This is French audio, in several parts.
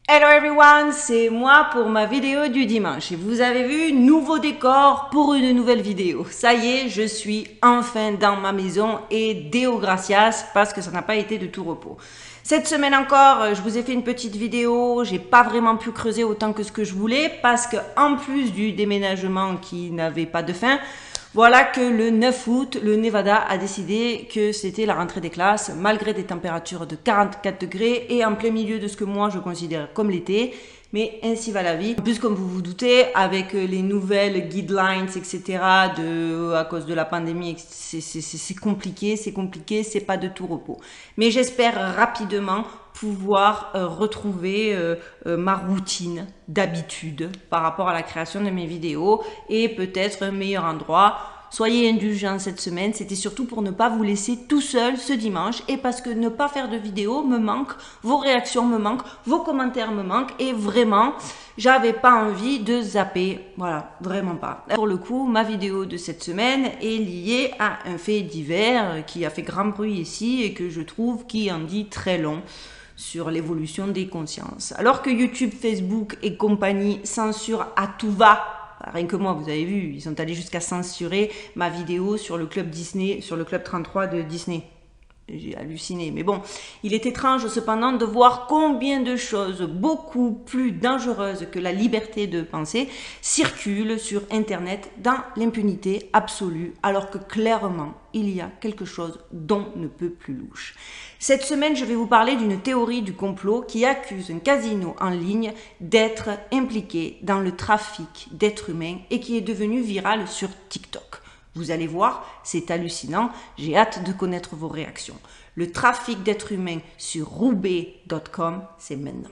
Hello everyone, c'est moi pour ma vidéo du dimanche. Et vous avez vu, nouveau décor pour une nouvelle vidéo. Ça y est, je suis enfin dans ma maison et Deo gracias parce que ça n'a pas été de tout repos. Cette semaine encore, je vous ai fait une petite vidéo, j'ai pas vraiment pu creuser autant que ce que je voulais parce que en plus du déménagement qui n'avait pas de fin, voilà que le 9 août, le Nevada a décidé que c'était la rentrée des classes, malgré des températures de 44 degrés et en plein milieu de ce que moi je considère comme l'été. Mais ainsi va la vie. En plus, comme vous vous doutez, avec les nouvelles guidelines, etc., à cause de la pandémie, c'est compliqué, c'est pas de tout repos. Mais j'espère rapidement pouvoir retrouver ma routine d'habitude par rapport à la création de mes vidéos et peut-être un meilleur endroit. Soyez indulgents cette semaine, c'était surtout pour ne pas vous laisser tout seul ce dimanche et parce que ne pas faire de vidéo me manque, vos réactions me manquent, vos commentaires me manquent et vraiment, j'avais pas envie de zapper, voilà, vraiment pas. Pour le coup, ma vidéo de cette semaine est liée à un fait divers qui a fait grand bruit ici et que je trouve qui en dit très long sur l'évolution des consciences. Alors que YouTube, Facebook et compagnie censurent à tout va, rien que moi, vous avez vu, ils sont allés jusqu'à censurer ma vidéo sur le club Disney, sur le club 33 de Disney. J'ai halluciné. Mais bon, il est étrange cependant de voir combien de choses beaucoup plus dangereuses que la liberté de penser circulent sur Internet dans l'impunité absolue, alors que clairement, il y a quelque chose dont ne peut plus louche. Cette semaine, je vais vous parler d'une théorie du complot qui accuse un casino en ligne d'être impliqué dans le trafic d'êtres humains et qui est devenu viral sur TikTok. Vous allez voir, c'est hallucinant, j'ai hâte de connaître vos réactions. Le trafic d'êtres humains sur roubaix.com, c'est maintenant.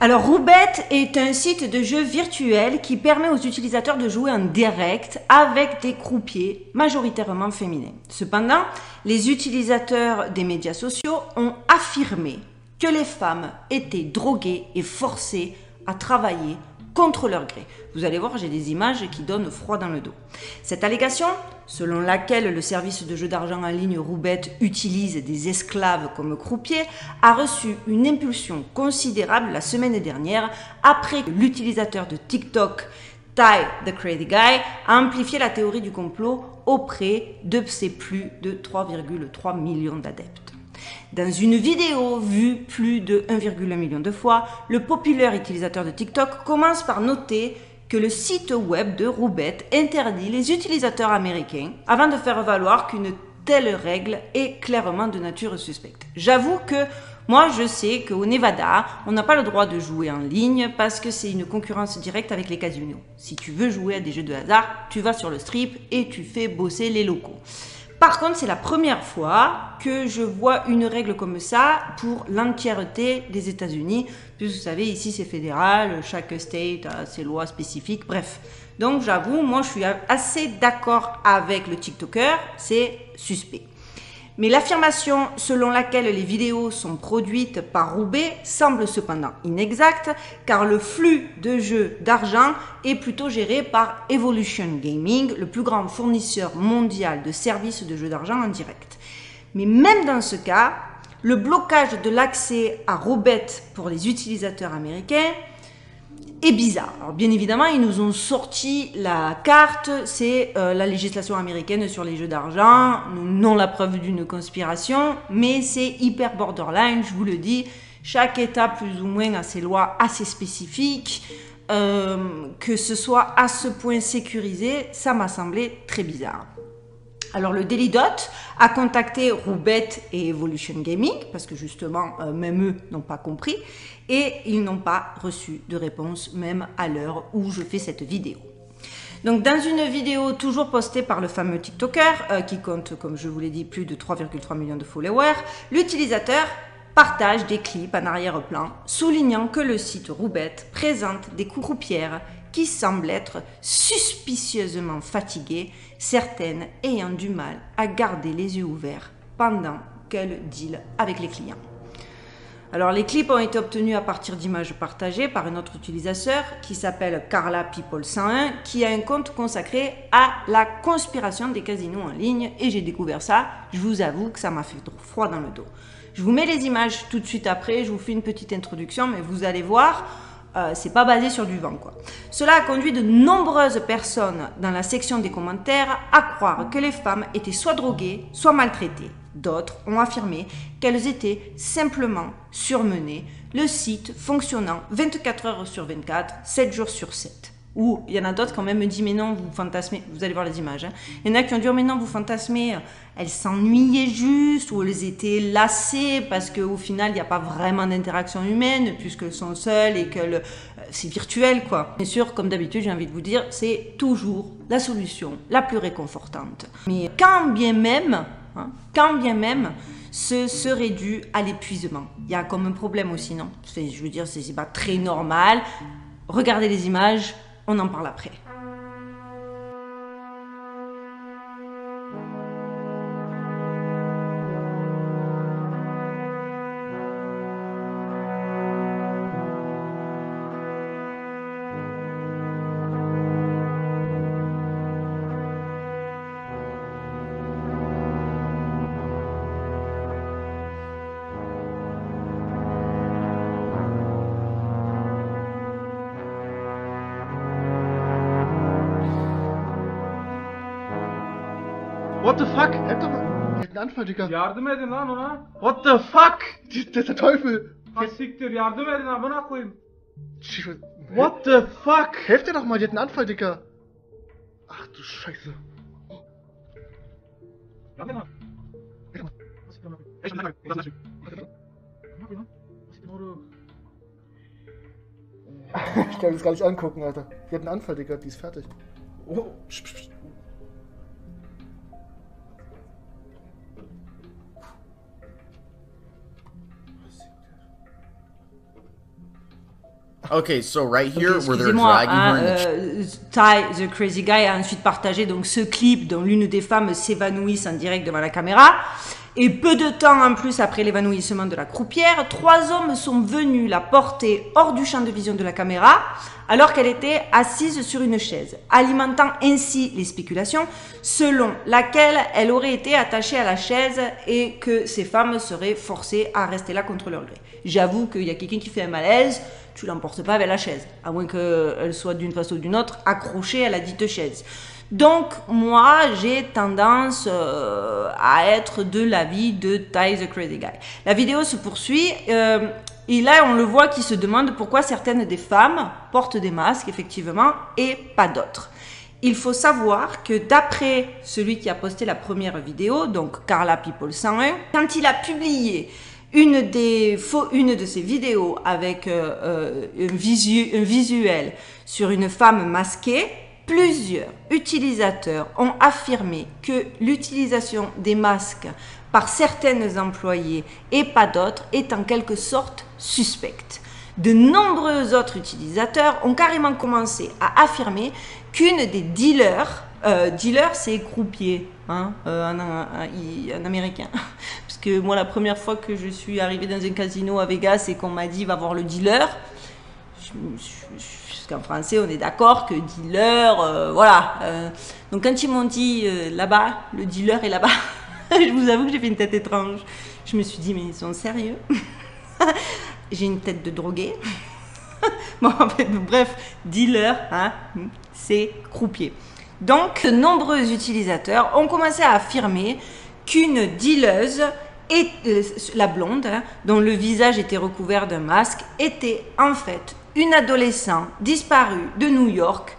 Alors Roubet est un site de jeux virtuel qui permet aux utilisateurs de jouer en direct avec des croupiers majoritairement féminins. Cependant, les utilisateurs des médias sociaux ont affirmé que les femmes étaient droguées et forcées à travailler contre leur gré. Vous allez voir, j'ai des images qui donnent froid dans le dos. Cette allégation, selon laquelle le service de jeu d'argent en ligne Roubet utilise des esclaves comme croupiers, a reçu une impulsion considérable la semaine dernière après que l'utilisateur de TikTok Ty the Crazy Guy a amplifié la théorie du complot auprès de ses plus de 3,3 millions d'adeptes. Dans une vidéo vue plus de 1,1 million de fois, le populaire utilisateur de TikTok commence par noter que le site web de Roubet interdit les utilisateurs américains avant de faire valoir qu'une telle règle est clairement de nature suspecte. J'avoue que moi, je sais qu'au Nevada, on n'a pas le droit de jouer en ligne parce que c'est une concurrence directe avec les casinos. Si tu veux jouer à des jeux de hasard, tu vas sur le strip et tu fais bosser les locaux. Par contre, c'est la première fois que je vois une règle comme ça pour l'entièreté des États-Unis. Puis vous savez, ici c'est fédéral, chaque state a ses lois spécifiques, bref. Donc j'avoue, moi je suis assez d'accord avec le TikToker, c'est suspect. Mais l'affirmation selon laquelle les vidéos sont produites par Roubaix semble cependant inexacte car le flux de jeux d'argent est plutôt géré par Evolution Gaming, le plus grand fournisseur mondial de services de jeux d'argent en direct. Mais même dans ce cas, le blocage de l'accès à Roubet pour les utilisateurs américains est bizarre. Alors bien évidemment, ils nous ont sorti la carte, c'est la législation américaine sur les jeux d'argent, non la preuve d'une conspiration, mais c'est hyper borderline, je vous le dis. Chaque État plus ou moins a ses lois assez spécifiques, que ce soit à ce point sécurisé, ça m'a semblé très bizarre. Alors le Daily Dot a contacté Roubet et Evolution Gaming, parce que justement, même eux n'ont pas compris, et ils n'ont pas reçu de réponse, même à l'heure où je fais cette vidéo. Donc dans une vidéo toujours postée par le fameux TikToker, qui compte, comme je vous l'ai dit, plus de 3,3 millions de followers, l'utilisateur partage des clips en arrière-plan, soulignant que le site Roubet présente des croupières qui semblent être suspicieusement fatiguées, certaines ayant du mal à garder les yeux ouverts pendant qu'elles dealent avec les clients. Alors les clips ont été obtenus à partir d'images partagées par un autre utilisateur qui s'appelle Carla People 101 qui a un compte consacré à la conspiration des casinos en ligne et j'ai découvert ça, je vous avoue que ça m'a fait froid dans le dos. Je vous mets les images tout de suite après, je vous fais une petite introduction mais vous allez voir, c'est pas basé sur du vent quoi. Cela a conduit de nombreuses personnes dans la section des commentaires à croire que les femmes étaient soit droguées, soit maltraitées. D'autres ont affirmé qu'elles étaient simplement surmenées, le site fonctionnant 24 heures sur 24, 7 jours sur 7. Ou il y en a d'autres qui ont même dit mais non, vous fantasmez, vous allez voir les images. Hein. Il y en a qui ont dit oh, mais non, vous fantasmez, elles s'ennuyaient juste ou elles étaient lassées parce qu'au final il n'y a pas vraiment d'interaction humaine puisqu'elles sont seules et que c'est virtuel quoi. Bien sûr, comme d'habitude, j'ai envie de vous dire, c'est toujours la solution la plus réconfortante. Mais quand bien même, ce serait dû à l'épuisement. Il y a comme un problème aussi, non? Je veux dire, c'est pas très normal. Regardez les images, on en parle après. What the fuck? Helft doch mal. Die hat einen Anfall, Digga. Yardım edin lan ona. What the fuck? Das ist der Teufel. Ha siktir yardım edin amına koyayım. What the fuck? Helft ihr doch mal, die hat einen Anfall, Digga. Ach du Scheiße. Yardım edin lan. Ich kann das gar nicht angucken, Alter. Die hat einen Anfall, Digga. Die ist fertig. Oh. Psch, psch, psch. Okay, so right here, Okay, where they're excusez-moi, dragging her in the Ty, the Crazy Guy, a ensuite partagé donc ce clip dont l'une des femmes s'évanouisse en direct devant la caméra. Et peu de temps en plus après l'évanouissement de la croupière, 3 hommes sont venus la porter hors du champ de vision de la caméra alors qu'elle était assise sur une chaise, alimentant ainsi les spéculations selon laquelle elle aurait été attachée à la chaise et que ces femmes seraient forcées à rester là contre leur gré. J'avoue qu'il y a quelqu'un qui fait un malaise, tu l'emportes pas avec la chaise, à moins qu'elle soit d'une façon ou d'une autre accrochée à la dite chaise. Donc, moi, j'ai tendance à être de l'avis de Ty the Crazy Guy. La vidéo se poursuit et là, on le voit qui se demande pourquoi certaines des femmes portent des masques, effectivement, et pas d'autres. Il faut savoir que d'après celui qui a posté la première vidéo, donc Carla People 101, quand il a publié une de ses vidéos avec un visuel sur une femme masquée, plusieurs utilisateurs ont affirmé que l'utilisation des masques par certaines employées et pas d'autres est en quelque sorte suspecte. De nombreux autres utilisateurs ont carrément commencé à affirmer qu'une des dealers, dealer c'est croupier hein, en américain, parce que moi la première fois que je suis arrivée dans un casino à Vegas et qu'on m'a dit va voir le dealer, parce qu'en français on est d'accord que dealer, voilà. Donc quand ils m'ont dit là-bas, le dealer est là-bas, je vous avoue que j'ai fait une tête étrange. Je me suis dit mais ils sont sérieux? J'ai une tête de drogué. Bon, en fait, bref, dealer, hein, c'est croupier. Donc, de nombreux utilisateurs ont commencé à affirmer qu'une dealeuse, la blonde, hein, dont le visage était recouvert d'un masque, était en fait une adolescente disparue de New York,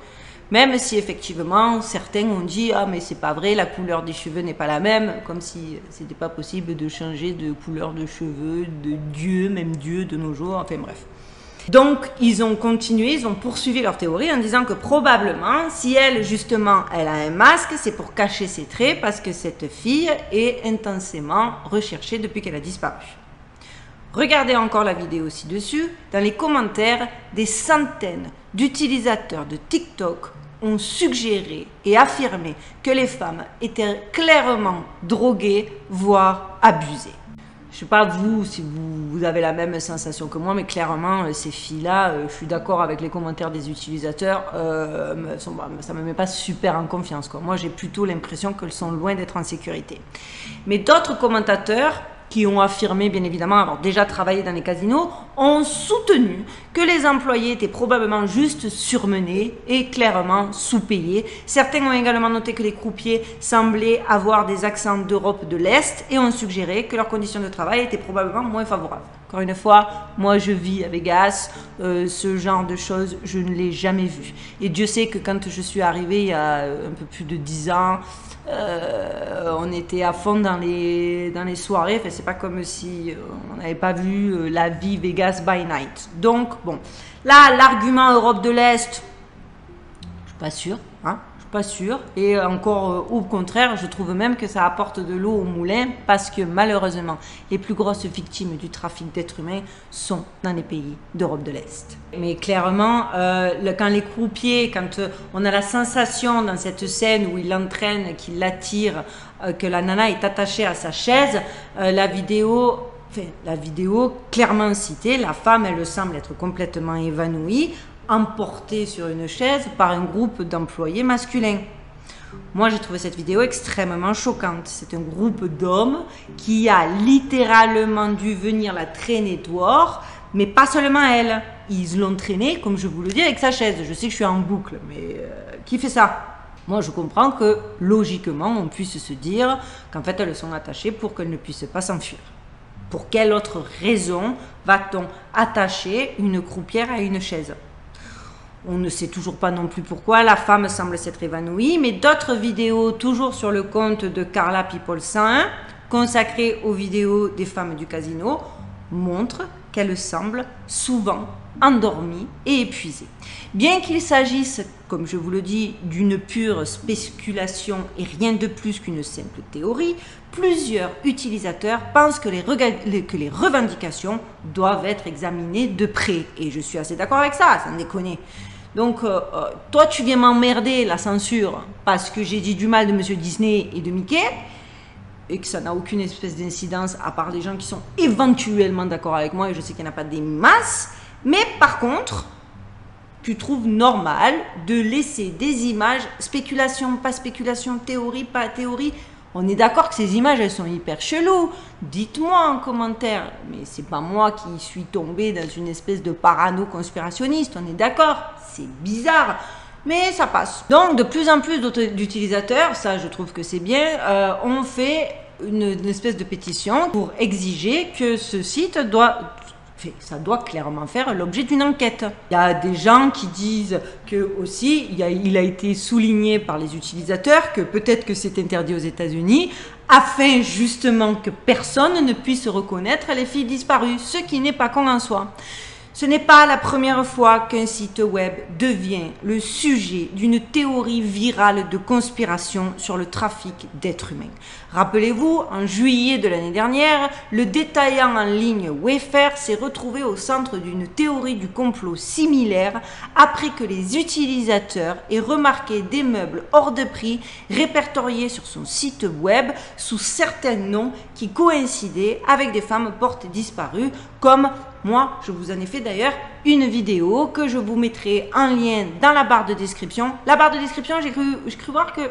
même si effectivement certains ont dit ah mais c'est pas vrai, la couleur des cheveux n'est pas la même, comme si c'était pas possible de changer de couleur de cheveux, de Dieu, même Dieu de nos jours, enfin bref. Donc ils ont continué, ils ont poursuivi leur théorie en disant que probablement si elle justement elle a un masque, c'est pour cacher ses traits parce que cette fille est intensément recherchée depuis qu'elle a disparu. Regardez encore la vidéo ci-dessus, dans les commentaires, des centaines d'utilisateurs de TikTok ont suggéré et affirmé que les femmes étaient clairement droguées, voire abusées. Je sais pas vous, si vous avez la même sensation que moi, mais clairement, ces filles-là, je suis d'accord avec les commentaires des utilisateurs, ça me met pas super en confiance, quoi. Moi, j'ai plutôt l'impression qu'elles sont loin d'être en sécurité. Mais d'autres commentateurs qui ont affirmé, bien évidemment, avoir déjà travaillé dans les casinos, ont soutenu que les employés étaient probablement juste surmenés et clairement sous-payés. Certains ont également noté que les croupiers semblaient avoir des accents d'Europe de l'Est et ont suggéré que leurs conditions de travail étaient probablement moins favorables. Encore une fois, moi je vis à Vegas, ce genre de choses, je ne l'ai jamais vu. Et Dieu sait que quand je suis arrivée il y a un peu plus de 10 ans, on était à fond dans les soirées. Enfin, c'est pas comme si on n'avait pas vu la vie Vegas by night. Donc bon, là l'argument Europe de l'Est, je suis pas sûre, hein, je suis pas sûre. Et encore au contraire, je trouve même que ça apporte de l'eau au moulin parce que malheureusement les plus grosses victimes du trafic d'êtres humains sont dans les pays d'Europe de l'Est. Mais clairement, quand les croupiers, quand on a la sensation dans cette scène où il l'entraîne, qu'il l'attire, que la nana est attachée à sa chaise, la vidéo clairement citée, la femme, elle semble être complètement évanouie, emportée sur une chaise par un groupe d'employés masculins. Moi, j'ai trouvé cette vidéo extrêmement choquante. C'est un groupe d'hommes qui a littéralement dû venir la traîner dehors, mais pas seulement elle. Ils l'ont traînée, comme je vous le dis, avec sa chaise. Je sais que je suis en boucle, mais qui fait ça? Moi, je comprends que, logiquement, on puisse se dire qu'en fait, elles sont attachées pour qu'elles ne puissent pas s'enfuir. Pour quelle autre raison va-t-on attacher une croupière à une chaise? On ne sait toujours pas non plus pourquoi. La femme semble s'être évanouie, mais d'autres vidéos, toujours sur le compte de Carla People 101, consacrées aux vidéos des femmes du casino, montrent qu'elles semblent souvent endormies et épuisées. Bien qu'il s'agisse, comme je vous le dis, d'une pure spéculation et rien de plus qu'une simple théorie, plusieurs utilisateurs pensent que les revendications doivent être examinées de près. Et je suis assez d'accord avec ça, sans déconner. Donc, toi, tu viens m'emmerder la censure parce que j'ai dit du mal de Monsieur Disney et de Mickey et que ça n'a aucune espèce d'incidence à part les gens qui sont éventuellement d'accord avec moi et je sais qu'il n'y en a pas des masses. Mais par contre, tu trouves normal de laisser des images, spéculation, pas spéculation, théorie, pas théorie. On est d'accord que ces images, elles sont hyper cheloues. Dites-moi en commentaire. Mais c'est pas moi qui suis tombée dans une espèce de parano conspirationniste. On est d'accord. C'est bizarre. Mais ça passe. Donc, de plus en plus d'utilisateurs, ça je trouve que c'est bien, ont fait une espèce de pétition pour exiger que ce site ça doit clairement faire l'objet d'une enquête. Il y a des gens qui disent que aussi, il a été souligné par les utilisateurs que peut-être que c'est interdit aux États-Unis afin justement que personne ne puisse reconnaître les filles disparues, ce qui n'est pas con en soi. Ce n'est pas la première fois qu'un site web devient le sujet d'une théorie virale de conspiration sur le trafic d'êtres humains. Rappelez-vous, en juillet de l'année dernière, le détaillant en ligne Wayfair s'est retrouvé au centre d'une théorie du complot similaire après que les utilisateurs aient remarqué des meubles hors de prix répertoriés sur son site web sous certains noms qui coïncidaient avec des femmes portées disparues comme moi, je vous en ai fait d'ailleurs une vidéo que je vous mettrai en lien dans la barre de description. La barre de description, j'ai cru voir que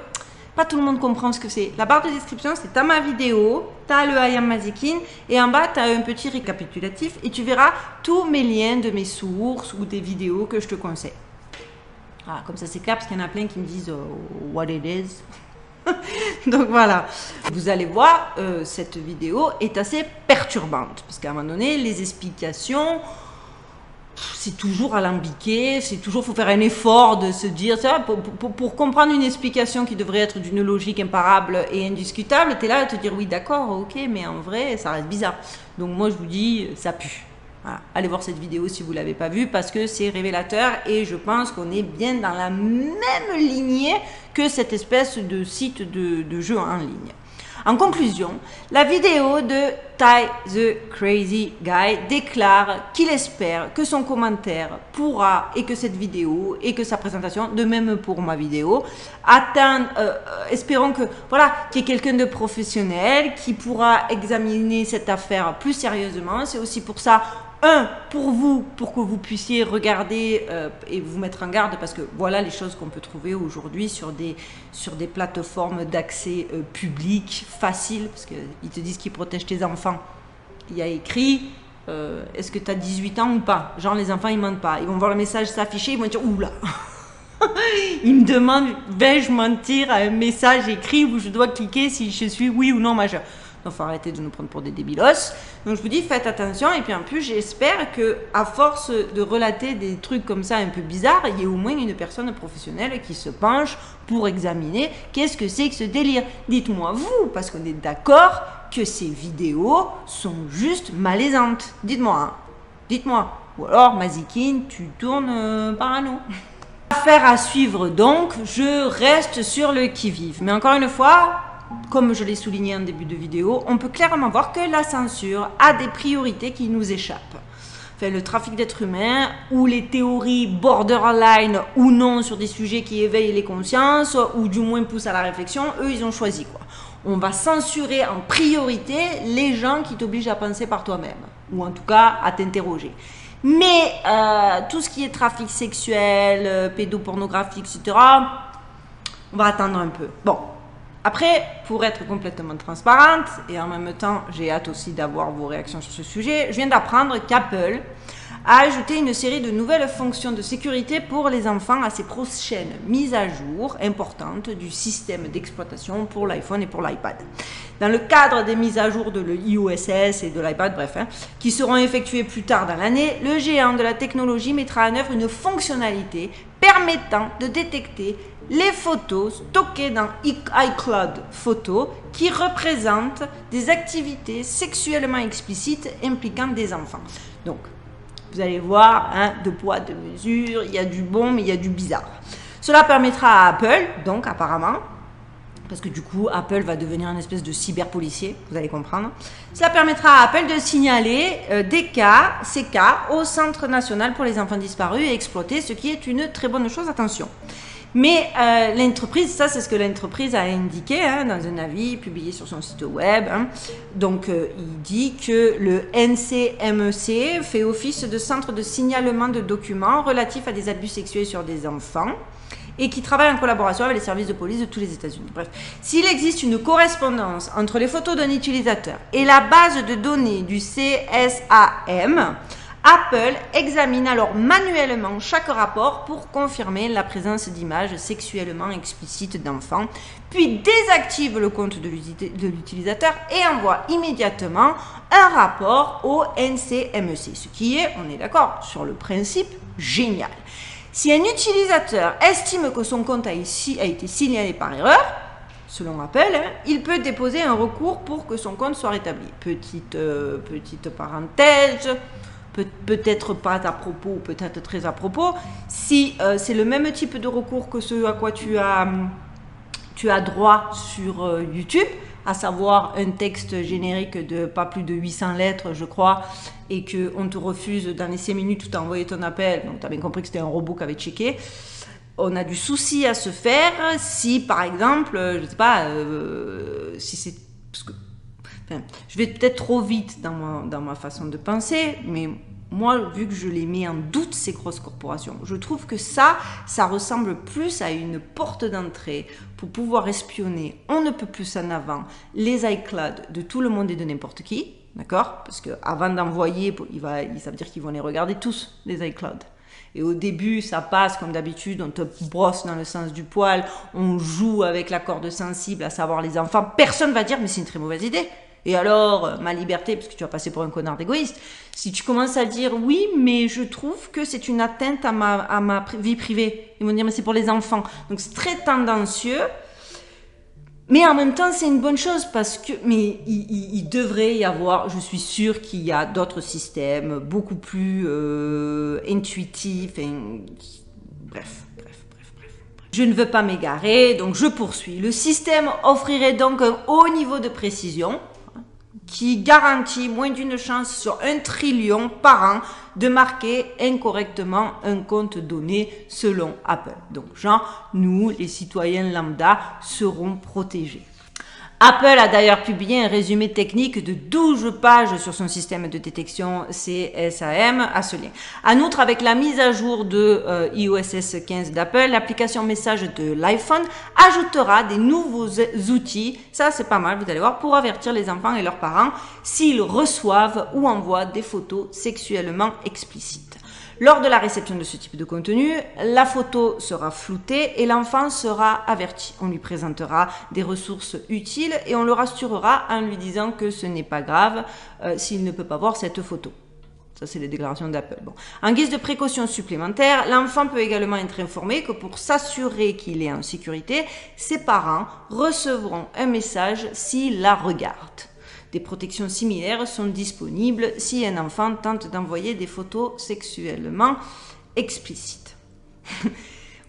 pas tout le monde comprend ce que c'est. La barre de description, c'est t'as ma vidéo, t'as le I am Mazikin et en bas, t'as un petit récapitulatif et tu verras tous mes liens de mes sources ou des vidéos que je te conseille. Voilà, comme ça c'est clair parce qu'il y en a plein qui me disent what it is. Donc voilà, vous allez voir, cette vidéo est assez perturbante parce qu'à un moment donné, les explications, c'est toujours alambiqué, c'est toujours, faut faire un effort de se dire, ça, pour comprendre une explication qui devrait être d'une logique imparable et indiscutable, tu es là à te dire oui d'accord, ok, mais en vrai, ça reste bizarre. Donc moi je vous dis, ça pue. Voilà. Allez voir cette vidéo si vous ne l'avez pas vue parce que c'est révélateur et je pense qu'on est bien dans la même lignée que cette espèce de site de jeu en ligne. En conclusion, la vidéo de Ty the Crazy Guy déclare qu'il espère que son commentaire pourra, et que cette vidéo, et que sa présentation, de même pour ma vidéo, atteindre, espérons que, voilà, qu'il y ait quelqu'un de professionnel qui pourra examiner cette affaire plus sérieusement. C'est aussi pour ça, pour vous, pour que vous puissiez regarder et vous mettre en garde, parce que voilà les choses qu'on peut trouver aujourd'hui sur des plateformes d'accès public facile, parce qu'ils te disent qu'ils protègent tes enfants. Il y a écrit est-ce que tu as 18 ans ou pas? Genre les enfants ils mentent pas, ils vont voir le message s'afficher, ils vont dire oula. Ils me demandent vais-je mentir à un message écrit où je dois cliquer si je suis oui ou non majeur. Donc, il faut arrêter de nous prendre pour des débilos. Donc, je vous dis, faites attention. Et puis, en plus, j'espère que, à force de relater des trucs comme ça un peu bizarres, il y ait au moins une personne professionnelle qui se penche pour examiner qu'est-ce que c'est que ce délire. Dites-moi, vous, parce qu'on est d'accord que ces vidéos sont juste malaisantes. Dites-moi, hein. Dites-moi. Ou alors, Mazikine, tu tournes parano. Affaire à suivre donc. Je reste sur le qui-vive. Mais encore une fois, comme je l'ai souligné en début de vidéo, on peut clairement voir que la censure a des priorités qui nous échappent. Enfin, le trafic d'êtres humains ou les théories borderline ou non sur des sujets qui éveillent les consciences ou du moins poussent à la réflexion, eux ils ont choisi quoi. On va censurer en priorité les gens qui t'obligent à penser par toi-même ou en tout cas à t'interroger. Mais tout ce qui est trafic sexuel, pédopornographie, etc., on va attendre un peu. Bon. Après, pour être complètement transparente, et en même temps, j'ai hâte aussi d'avoir vos réactions sur ce sujet, je viens d'apprendre qu'Apple a ajouté une série de nouvelles fonctions de sécurité pour les enfants à ses prochaines mises à jour importantes du système d'exploitation pour l'iPhone et pour l'iPad. Dans le cadre des mises à jour de l'iOS et de l'iPad, bref, qui seront effectuées plus tard dans l'année, le géant de la technologie mettra en œuvre une fonctionnalité permettant de détecter les photos stockées dans iCloud Photos qui représentent des activités sexuellement explicites impliquant des enfants. Donc, vous allez voir, deux poids, deux mesures, il y a du bon, mais il y a du bizarre. Cela permettra à Apple, donc apparemment, parce que du coup, Apple va devenir une espèce de cyberpolicier, vous allez comprendre. Cela permettra à Apple de signaler ces cas au Centre national pour les enfants disparus et exploités, ce qui est une très bonne chose, attention. Mais l'entreprise, ça c'est ce que l'entreprise a indiqué dans un avis publié sur son site web. Donc il dit que le NCMEC fait office de centre de signalement de documents relatifs à des abus sexuels sur des enfants et qui travaille en collaboration avec les services de police de tous les États-Unis. Bref, s'il existe une correspondance entre les photos d'un utilisateur et la base de données du CSAM, Apple examine alors manuellement chaque rapport pour confirmer la présence d'images sexuellement explicites d'enfants, puis désactive le compte de l'utilisateur et envoie immédiatement un rapport au NCMEC, ce qui est, on est d'accord, sur le principe, génial. Si un utilisateur estime que son compte a été signalé par erreur, selon Apple, il peut déposer un recours pour que son compte soit rétabli. Petite parenthèse, peut-être pas à propos ou peut-être très à propos, si c'est le même type de recours que ce à quoi tu as droit sur YouTube, à savoir un texte générique de pas plus de 800 lettres, je crois, et qu'on te refuse dans les 5 minutes où tu as envoyé ton appel, donc tu as bien compris que c'était un robot qui avait checké. On a du souci à se faire si, par exemple, je sais pas, si c'est... Parce que, enfin, je vais peut-être trop vite dans ma façon de penser, mais moi, vu que je les mets en doute, ces grosses corporations, je trouve que ça ressemble plus à une porte d'entrée pour pouvoir espionner, on ne peut plus en avant, les iCloud de tout le monde et de n'importe qui, d'accord? Parce qu'avant d'envoyer, ça veut dire qu'ils vont les regarder tous, les iCloud. Et au début, ça passe comme d'habitude, on te brosse dans le sens du poil, on joue avec la corde sensible, à savoir les enfants. Personne va dire, mais c'est une très mauvaise idée. Et alors, ma liberté, parce que tu vas passer pour un connard d'égoïste, si tu commences à dire oui, mais je trouve que c'est une atteinte à ma vie privée, ils vont dire, mais c'est pour les enfants. Donc c'est très tendancieux. Mais en même temps, c'est une bonne chose parce que, mais il devrait y avoir, je suis sûre qu'il y a d'autres systèmes beaucoup plus intuitifs. Bref. Je ne veux pas m'égarer, donc je poursuis. Le système offrirait donc un haut niveau de précision qui garantit moins d'une chance sur 1 trillion par an de marquer incorrectement un compte donné selon Apple. Donc, genre, nous, les citoyens lambda, serons protégés. Apple a d'ailleurs publié un résumé technique de 12 pages sur son système de détection CSAM à ce lien. En outre, avec la mise à jour de iOS 15 d'Apple, l'application message de l'iPhone ajoutera des nouveaux outils, ça c'est pas mal, vous allez voir, pour avertir les enfants et leurs parents s'ils reçoivent ou envoient des photos sexuellement explicites. Lors de la réception de ce type de contenu, la photo sera floutée et l'enfant sera averti. On lui présentera des ressources utiles et on le rassurera en lui disant que ce n'est pas grave s'il ne peut pas voir cette photo. Ça, c'est les déclarations d'Apple. Bon. En guise de précaution supplémentaire, l'enfant peut également être informé que pour s'assurer qu'il est en sécurité, ses parents recevront un message s'il la regarde. Des protections similaires sont disponibles si un enfant tente d'envoyer des photos sexuellement explicites.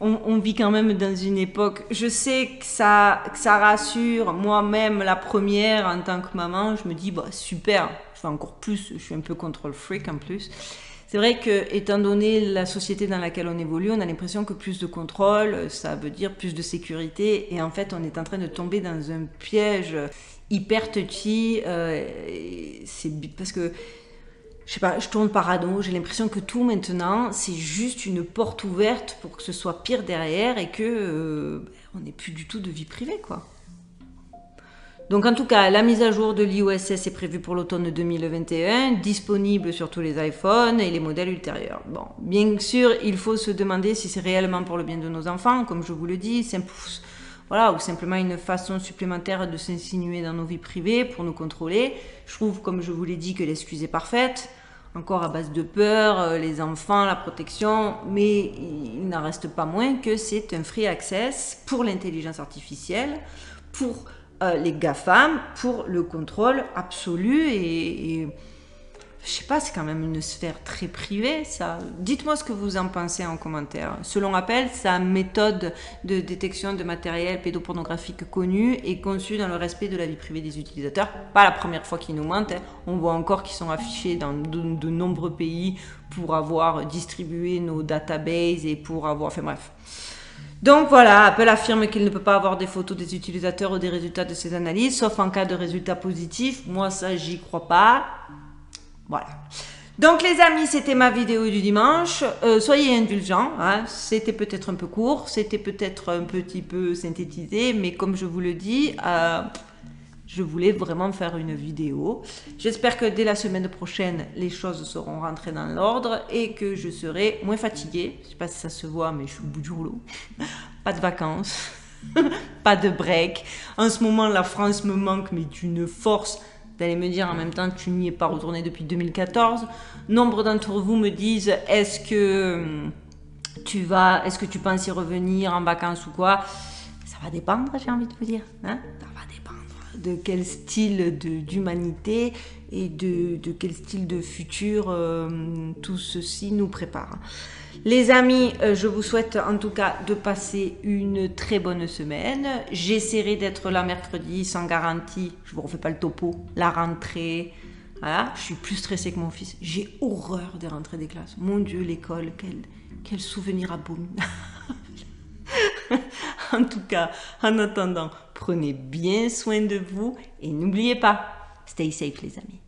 On vit quand même dans une époque, je sais que ça rassure, moi-même la première en tant que maman, je me dis bah super, je fais encore plus, je suis un peu control freak en plus. C'est vrai que, étant donné la société dans laquelle on évolue, on a l'impression que plus de contrôle, ça veut dire plus de sécurité, et en fait on est en train de tomber dans un piège hyper touchy, c'est parce que je sais pas, je tourne parano, j'ai l'impression que tout maintenant c'est juste une porte ouverte pour que ce soit pire derrière et que on n'ait plus du tout de vie privée quoi. Donc en tout cas, la mise à jour de l'iOS est prévue pour l'automne 2021, disponible sur tous les iPhones et les modèles ultérieurs. Bon, bien sûr, il faut se demander si c'est réellement pour le bien de nos enfants, comme je vous le dis, voilà, ou simplement une façon supplémentaire de s'insinuer dans nos vies privées pour nous contrôler. Je trouve, comme je vous l'ai dit, que l'excuse est parfaite. Encore à base de peur, les enfants, la protection, mais il n'en reste pas moins que c'est un free access pour l'intelligence artificielle, pour les GAFAM, pour le contrôle absolu et je sais pas, c'est quand même une sphère très privée, ça. Dites-moi ce que vous en pensez en commentaire. Selon Apple, sa méthode de détection de matériel pédopornographique connu est conçue dans le respect de la vie privée des utilisateurs. Pas la première fois qu'ils nous mentent, hein. On voit encore qu'ils sont affichés dans de nombreux pays pour avoir distribué nos databases et pour avoir... Enfin bref. Donc voilà, Apple affirme qu'il ne peut pas avoir des photos des utilisateurs ou des résultats de ses analyses, sauf en cas de résultats positifs. Moi, ça, j'y crois pas. Voilà. Donc les amis, c'était ma vidéo du dimanche. Soyez indulgents, hein. C'était peut-être un peu court, c'était peut-être un petit peu synthétisé, mais comme je vous le dis, je voulais vraiment faire une vidéo. J'espère que dès la semaine prochaine, les choses seront rentrées dans l'ordre et que je serai moins fatiguée. Je ne sais pas si ça se voit, mais je suis au bout du rouleau. Pas de vacances, pas de break. En ce moment, la France me manque, mais d'une force. Vous allez me dire en même temps que tu n'y es pas retourné depuis 2014. Nombre d'entre vous me disent est-ce que tu penses y revenir en vacances ou quoi? Ça va dépendre, j'ai envie de vous dire. Hein, ça va dépendre de quel style d'humanité et de quel style de futur tout ceci nous prépare. Les amis, je vous souhaite en tout cas de passer une très bonne semaine. J'essaierai d'être là mercredi sans garantie. Je vous refais pas le topo. La rentrée, voilà. Je suis plus stressée que mon fils. J'ai horreur des rentrées des classes. Mon Dieu, l'école, quel souvenir abominable. En tout cas, en attendant, prenez bien soin de vous et n'oubliez pas, stay safe les amis.